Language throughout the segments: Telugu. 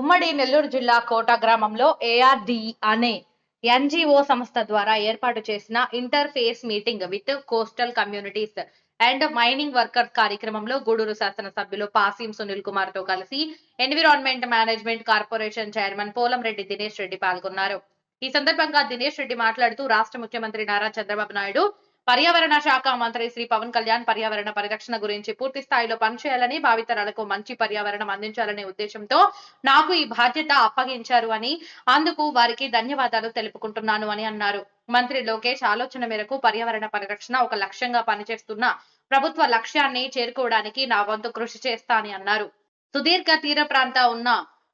ఉమ్మడి నెల్లూరు జిల్లా కోట గ్రామంలో ఏఆర్డి అనే ఎన్జిఓ సంస్థ ద్వారా ఏర్పాటు చేసిన interface meeting with coastal communities and mining workers కార్యక్రమంలో గూడూరు శాసనసభ్యులు పాసీం సునీల్ కుమార్ తో కలిసి environment management corporation chairman Polamreddy Dinesh Reddy పాల్గొన్నారు. ఈ సందర్భంగా దినేష్ రెడ్డి మాట్లాడుతూ రాష్ట్ర ముఖ్యమంత్రి నారా చంద్రబాబు నాయుడు పర్యావరణ శాఖ మంత్రి శ్రీ పవన్ కళ్యాణ్ పర్యావరణ పరిరక్షణ గురించి పూర్తి స్థాయిలో పనిచేయాలని, భావితరాలకు మంచి పర్యావరణం అందించాలనే ఉద్దేశంతో నాకు ఈ బాధ్యత అప్పగించారు అని, అందుకు వారికి ధన్యవాదాలు తెలుపుకుంటున్నాను అని అన్నారు. మంత్రి లోకేష్ ఆలోచన మేరకు పర్యావరణ పరిరక్షణ ఒక లక్ష్యంగా పనిచేస్తున్న ప్రభుత్వ లక్ష్యాన్ని చేరుకోవడానికి నా వంతు కృషి చేస్తా అని అన్నారు. సుదీర్ఘ తీర ప్రాంత ఉన్న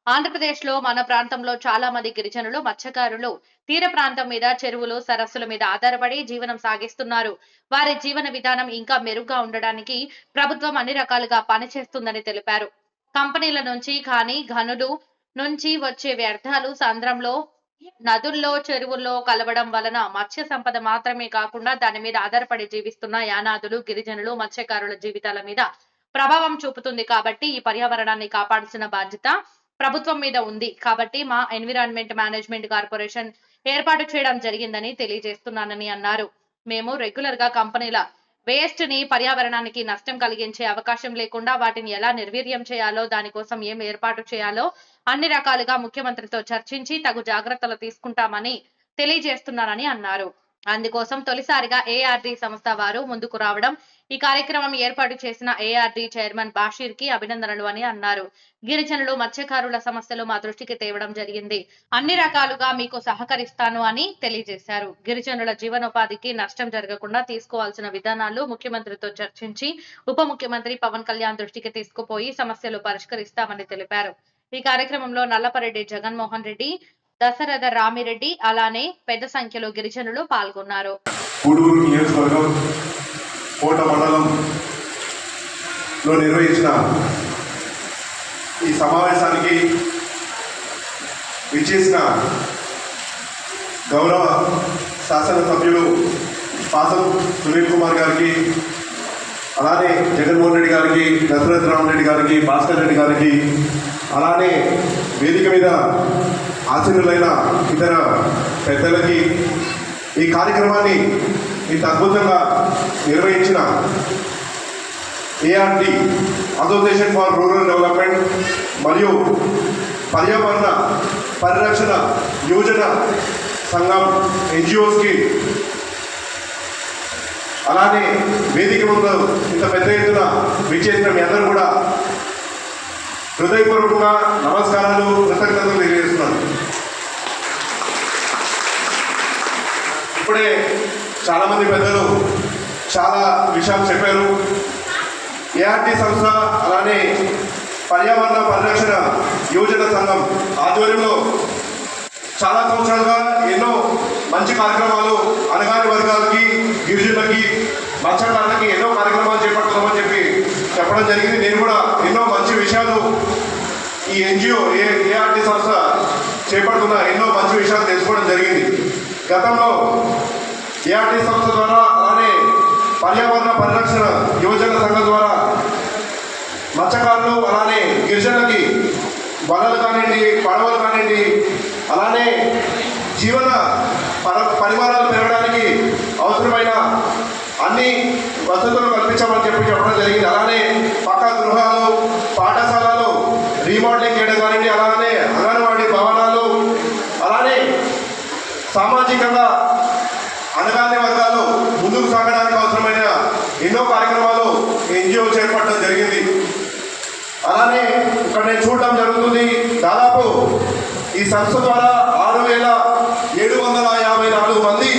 ఆంధ్రప్రదేశ్ లో మన ప్రాంతంలో చాలా మంది గిరిజనులు, మత్స్యకారులు తీర ప్రాంతం మీద, చెరువులు, సరస్సుల మీద ఆధారపడి జీవనం సాగిస్తున్నారు. వారి జీవన విధానం ఇంకా మెరుగ్గా ఉండడానికి ప్రభుత్వం అన్ని రకాలుగా పనిచేస్తుందని తెలిపారు. కంపెనీల నుంచి గనులు నుంచి వచ్చే వ్యర్థాలు సంద్రంలో, నదుల్లో, చెరువుల్లో కలవడం వలన మత్స్య సంపద మాత్రమే కాకుండా దాని మీద ఆధారపడి జీవిస్తున్న యానాదులు, గిరిజనులు, మత్స్యకారుల జీవితాల మీద ప్రభావం చూపుతుంది. కాబట్టి ఈ పర్యావరణాన్ని కాపాడాల్సిన బాధ్యత ప్రభుత్వం మీద ఉంది. కాబట్టి మా ఎన్విరాన్మెంట్ మేనేజ్మెంట్ కార్పొరేషన్ ఏర్పాటు చేయడం జరిగిందని తెలియజేస్తున్నానని అన్నారు. మేము రెగ్యులర్ గా కంపెనీల వేస్ట్ ని పర్యావరణానికి నష్టం కలిగించే అవకాశం లేకుండా వాటిని ఎలా నిర్వీర్యం చేయాలో, దానికోసం ఏం ఏర్పాటు చేయాలో అన్ని రకాలుగా ముఖ్యమంత్రితో చర్చించి తగు జాగ్రత్తలు తీసుకుంటామని తెలియజేస్తున్నానని అన్నారు. అందుకోసం తొలిసారిగా ఏఆర్డి సంస్థ వారు ముందుకు రావడం, ఈ కార్యక్రమం ఏర్పాటు చేసిన ఏఆర్డి చైర్మన్ బాషీర్ కి అభినందనలు అని అన్నారు. గిరిజనులు, మత్స్యకారుల సమస్యలు మా దృష్టికి తేవడం జరిగింది. అన్ని రకాలుగా మీకు సహకరిస్తాను అని తెలియజేశారు. గిరిజనుల జీవనోపాధికి నష్టం జరగకుండా తీసుకోవాల్సిన విధానాలు ముఖ్యమంత్రితో చర్చించి ఉప ముఖ్యమంత్రి పవన్ కళ్యాణ్ దృష్టికి తీసుకుపోయి సమస్యలు పరిష్కరిస్తామని తెలిపారు. ఈ కార్యక్రమంలో నల్లపరెడ్డి జగన్మోహన్ రెడ్డి, దశరథ రామిరెడ్డి, అలానే పెద్ద సంఖ్యలో గిరిజనులు పాల్గొన్నారు. కోట మండలంలో నిర్వహించిన ఈ సమావేశానికి విచ్చేసిన గౌరవ శాసనసభ్యులు పాసం సునీల్ కుమార్ గారికి, అలానే జగన్మోహన్ రెడ్డి గారికి, దశరథ రామరెడ్డి గారికి, భాస్కర్ రెడ్డి గారికి, అలానే వేదిక మీద ఆశీనులైన ఇతర పెద్దలకి, ఈ కార్యక్రమాన్ని ఇంత అద్భుతంగా నిర్వహించిన ARD association for rural development మరియు పర్యావరణ పరిరక్షణ యోజన సంఘం ఎన్జిఓస్కి, అలానే వేదిక ముందు ఇంత పెద్ద ఎత్తున విచ్చేసిన మీ అందరూ కూడా హృదయపూర్వకంగా నమస్కారాలు, కృతజ్ఞతలు తెలియజేస్తున్నాను. ఇప్పుడే చాలామంది పెద్దలు చాలా విషయాలు చెప్పారు. ఏఆర్డి సంస్థ అలానే పర్యావరణ పరిరక్షణ యోజన సంఘం ఆధ్వర్యంలో చాలా సంవత్సరాలుగా ఎన్నో మంచి కార్యక్రమాలు అనగాని వర్గాలకి, గిరిజనులకి, మత్స్యకారులకి ఎన్నో కార్యక్రమాలు చేపడుతున్నామని చెప్పడం జరిగింది. నేను కూడా ఎన్నో మంచి విషయాలు ఈ ఎన్జిఓ ఏఆర్డి సంస్థ చేపడుతున్న ఎన్నో మంచి విషయాలు తెలుసుకోవడం జరిగింది. గతంలో ఏఆర్డి సంస్థ ద్వారా, అలానే పర్యావరణ పరిరక్షణ యోజన సంఘం ద్వారా మత్స్యకారులు, అలానే గిరిజనులకి వలలు కానివ్వండి, పడవలు కానివ్వండి, అలానే జీవన పరిమాణాలు పెరగడానికి అవసరమైన అన్ని వసతులు కల్పించామని చెప్పడం జరిగింది. అలానే పక్కా గృహాలు, పాఠశాలలు రీమోడలింగ్ చేయడం కానివ్వండి, అలానే అంగన్వాడీ భవనాలు, అలానే సామాజికంగా అనగాని వర్గాలు ముందుకు సాగడానికి అవసరమైన ఎన్నో కార్యక్రమాలు ఎన్జిఓ చేపట్టడం జరిగింది. అలానే ఇక్కడ నేను చూడడం జరుగుతుంది, దాదాపు ఈ సంస్థ ద్వారా 6,754 మంది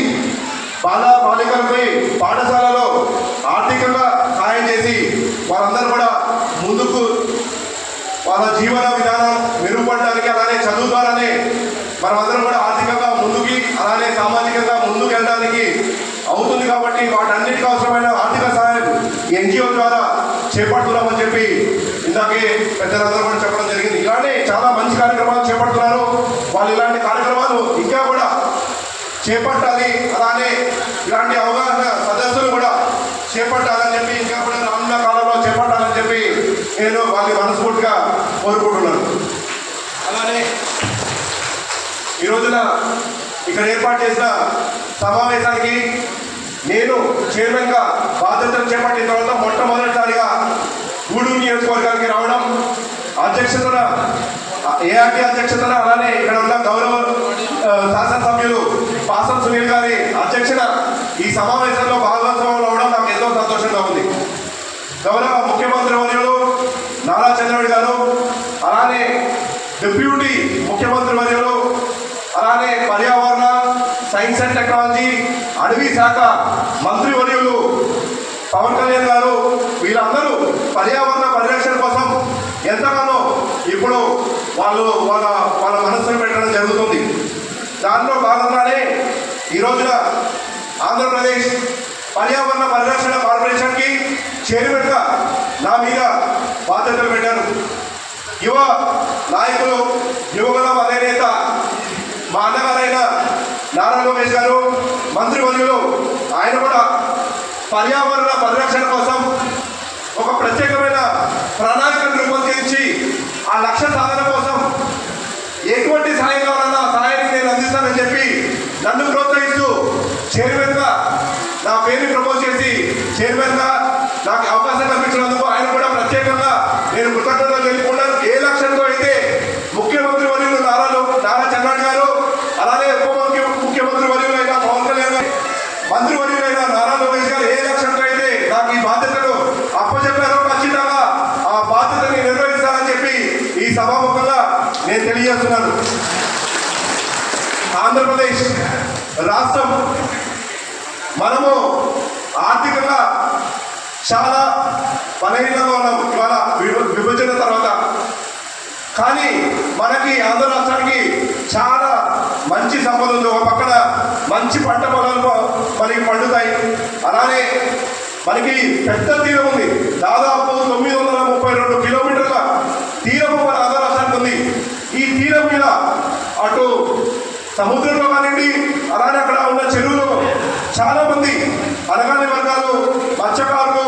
బాలికలపై పాఠశాలలో ఆర్థికంగా సహాయం చేసి వారందరూ కూడా ముందుకు వాళ్ళ జీవన విధానం మెరుగుపడడానికి, అలానే చదువు ద్వారానే మనమందరం కూడా ఆర్థికంగా ముందుకి, అలానే సామాజికంగా ముందుకు వెళ్ళడానికి అవుతుంది. కాబట్టి వాటన్నిటికీ అవసరమైన ఆర్థిక సహాయం ఎన్జిఓ ద్వారా చేపడుతున్నామని చెప్పి ఇందాకే పెద్దలందరూ కూడా చెప్పడం జరిగింది. ఇలానే చాలా మంచి కార్యక్రమాలు చేపడుతున్నారు. వాళ్ళు ఇలాంటి కార్యక్రమాలు ఇంకా కూడా చేపట్టాలి, అలానే ఇలాంటి అవగాహన సదస్సులు కూడా చేపట్టాలని చెప్పి, ఇంకా కూడా రానున్న కాలంలో చేపట్టాలని చెప్పి నేను వాళ్ళని మనస్ఫూర్తిగా కోరుకుంటున్నాను. అలానే ఈ రోజున ఇక్కడ ఏర్పాటు చేసిన సమావేశానికి నేను చైర్మన్గా బాధ్యతలు చేపట్టిన తర్వాత మొట్టమొదటిసారిగా గూడూరు నియోజకవర్గానికి రావడం, అధ్యక్షతన ఏఆర్టీ అధ్యక్షతన, అలానే ఇక్కడ ఉన్న గౌరవ శాసనసభ్యులు పాసం సునీల్ గారి అధ్యక్షత ఈ సమావేశంలో భాగస్వాములు అవడం నాకు ఎంతో సంతోషంగా ఉంది. గౌరవ ముఖ్యమంత్రి వర్యులు నారా చంద్రబాబు గారు, అలానే డిప్యూటీ ముఖ్యమంత్రి వర్యులు, అలానే పర్యావరణ, సైన్స్ అండ్ టెక్నాలజీ, అటవీ శాఖ మంత్రి వర్యులు పవన్ కళ్యాణ్ గారు, వీళ్ళందరూ పర్యావరణ పరిరక్షణ కోసం ఎంతగానో ఇప్పుడు వాళ్ళ మనస్సును పెట్టడం జరుగుతుంది. దాంట్లో భాగంగానే ఈ రోజున ఆంధ్రప్రదేశ్ పర్యావరణ పరిరక్షణ కార్పొరేషన్కి చైర్మన్గా నా మీద బాధ్యతలు పెట్టారు. యువ నాయకులు, యువగలం అధినేత మా అన్నగారైన నారా లోకేష్ గారు, మంత్రివర్యులు, ఆయన కూడా పర్యావరణ పరిరక్షణ కోసం ఒక ప్రత్యేకమైన ప్రణాళికను రూపొందించి ఆ లక్ష్య సాధన కోసం ఎటువంటి సాయం కావాలన్నా సహాయానికి నేను అందిస్తానని చెప్పి నన్ను ప్రోత్సహిస్తూ చైర్మన్గా నా పేరుని ప్రపోజ్ చేసి చైర్మన్గా నాకు అవకాశం కల్పించినందుకు ఆయన కూడా ప్రత్యేకంగా నేను కృతజ్ఞతలు తెలుపుకున్నాను. ఏ లక్ష్యంతో అయితే ముఖ్యమంత్రి వర్యులు నారా చంద్రబాబు గారు, అలానే ముఖ్యమంత్రి వర్యులైన పవన్ కళ్యాణ్ గారు, మంత్రి వర్యులైన నారా లోకేష్ గారు ఏ లక్ష్యంతో అయితే నాకు ఈ బాధ్యతను అప్పచెప్పారో ఖచ్చితంగా ఆ బాధ్యతని నిర్వహిస్తానని చెప్పి ఈ సభాముఖంగా నేను తెలియజేస్తున్నాను. ఆంధ్రప్రదేశ్ రాష్ట్రం మనము ఆర్థికంగా చాలా బలహీనంగా ఉన్నాం ఇవాళ విభజన తర్వాత. కానీ మనకి ఆంధ్ర రాష్ట్రానికి చాలా మంచి సంపద ఉంది. ఒక పక్కన మంచి పంట పొలాలు మనకి పండుతాయి, అలానే మనకి పెద్ద తీరం ఉంది. దాదాపు 932 కిలోమీటర్ల తీరము మన ఆంధ్ర రాష్ట్రానికి ఉంది. ఈ తీరం మీద అటు సముద్రంలో కానివ్వండి, అలానే అక్కడ ఉన్న చెరువులు చాలా మంది అనగాని వర్గాలు, మత్స్యకారులు,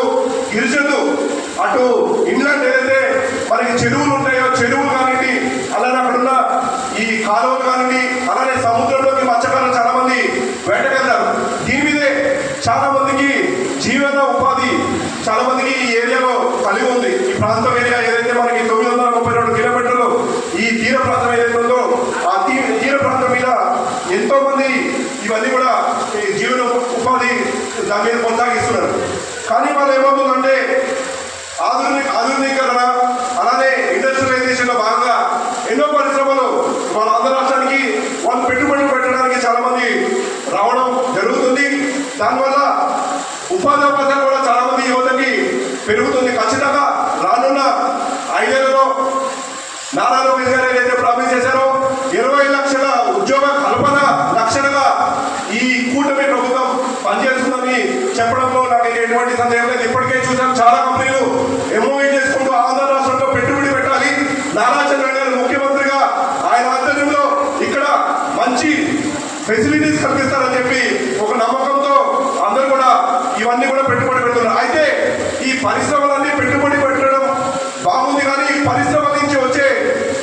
గిరిజనులు, అటు ఇంగ్లాండ్ ఏదైతే మనకి చెరువులు ఉంటాయో చెరువులు కానివ్వండి, అలానే అక్కడ ఉన్న ఈ కాలువలు కానివ్వండి, అలానే సముద్రంలోకి మత్స్యకారులు చాలా మంది వేటకెళ్తారు. దీని మీదే చాలా మందికి జీవన ఉపాధి చాలా మందికి ఈ ఏరియాలో కలిగి ఉంది. ఈ ప్రాంతం ఏరియా ఏదైతే మనకి 932 కిలోమీటర్లు ఈ తీర ప్రాంతం ఏదైతే ఉందో ఆ తీర ప్రాంతం మీద ఎంతో మంది ఇవన్నీ కూడా ఈ జీవన ఉపాధి దాని మీద కొనసాగిస్తున్నారు. కానీ వాళ్ళు ఏమవుతుందంటే ఆధునీకరణ, అలానే ఇండస్ట్రియలైజేషన్లో భాగంగా ఎన్నో పరిశ్రమలు వాళ్ళ ఆంధ్ర రాష్ట్రానికి వాళ్ళు పెట్టుబడులు పెట్టడానికి చాలా మంది రావడం జరుగుతుంది. దానివల్ల ఉపాధి అవకాశాలు కూడా చాలా మంది యువతకి పెరుగుతుంది. ఖచ్చితంగా రానున్న 5 ఏళ్లలో నారా లోకేష్ గారు ఏదైతే ప్రామిస్ చేశారో 20 లక్షల ఉద్యోగ కల్పన లక్షణగా ఈ కూటమి ప్రభుత్వం పనిచేస్తుందని చెప్పడంలో నాకు ఎటువంటి సందేహం లేదు. ఇప్పటికే చూసాం చాలా కంపెనీలు ఎంఓఏ చేసుకుంటూ ఆంధ్ర రాష్ట్రంలో పెట్టుబడి పెట్టాలి. నారా చంద్రబాబు గారు ముఖ్యమంత్రిగా ఆయన ఆధ్వర్యంలో ఇక్కడ మంచి ఫెసిలిటీస్ కల్పిస్తారని చెప్పి ఒక నమ్మకంతో అందరూ కూడా ఇవన్నీ కూడా పెట్టుబడి పెడుతున్నారు. అయితే ఈ పరిశ్రమలన్నీ పెట్టుబడి పెట్టడం బాగుంది, కానీ ఈ పరిశ్రమ నుంచి వచ్చే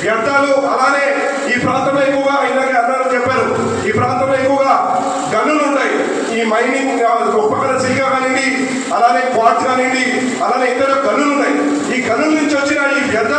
వ్యర్థాలు, అలానే ఈ ప్రాంతంలో ఎక్కువగా ఇందాక అన్నారు చెప్పారు, ఈ ప్రాంతంలో ఎక్కువగా గనులు ఉంటాయి. ఈ మైనింగ్ పక్కన సిలికా కానివ్వండి, అలానే క్వార్ట్జ్ కానివ్వండి, అలానే ఇతర గనులు ఉన్నాయి. ఈ గనుల నుంచి వచ్చిన ఈ వ్యర్థాలు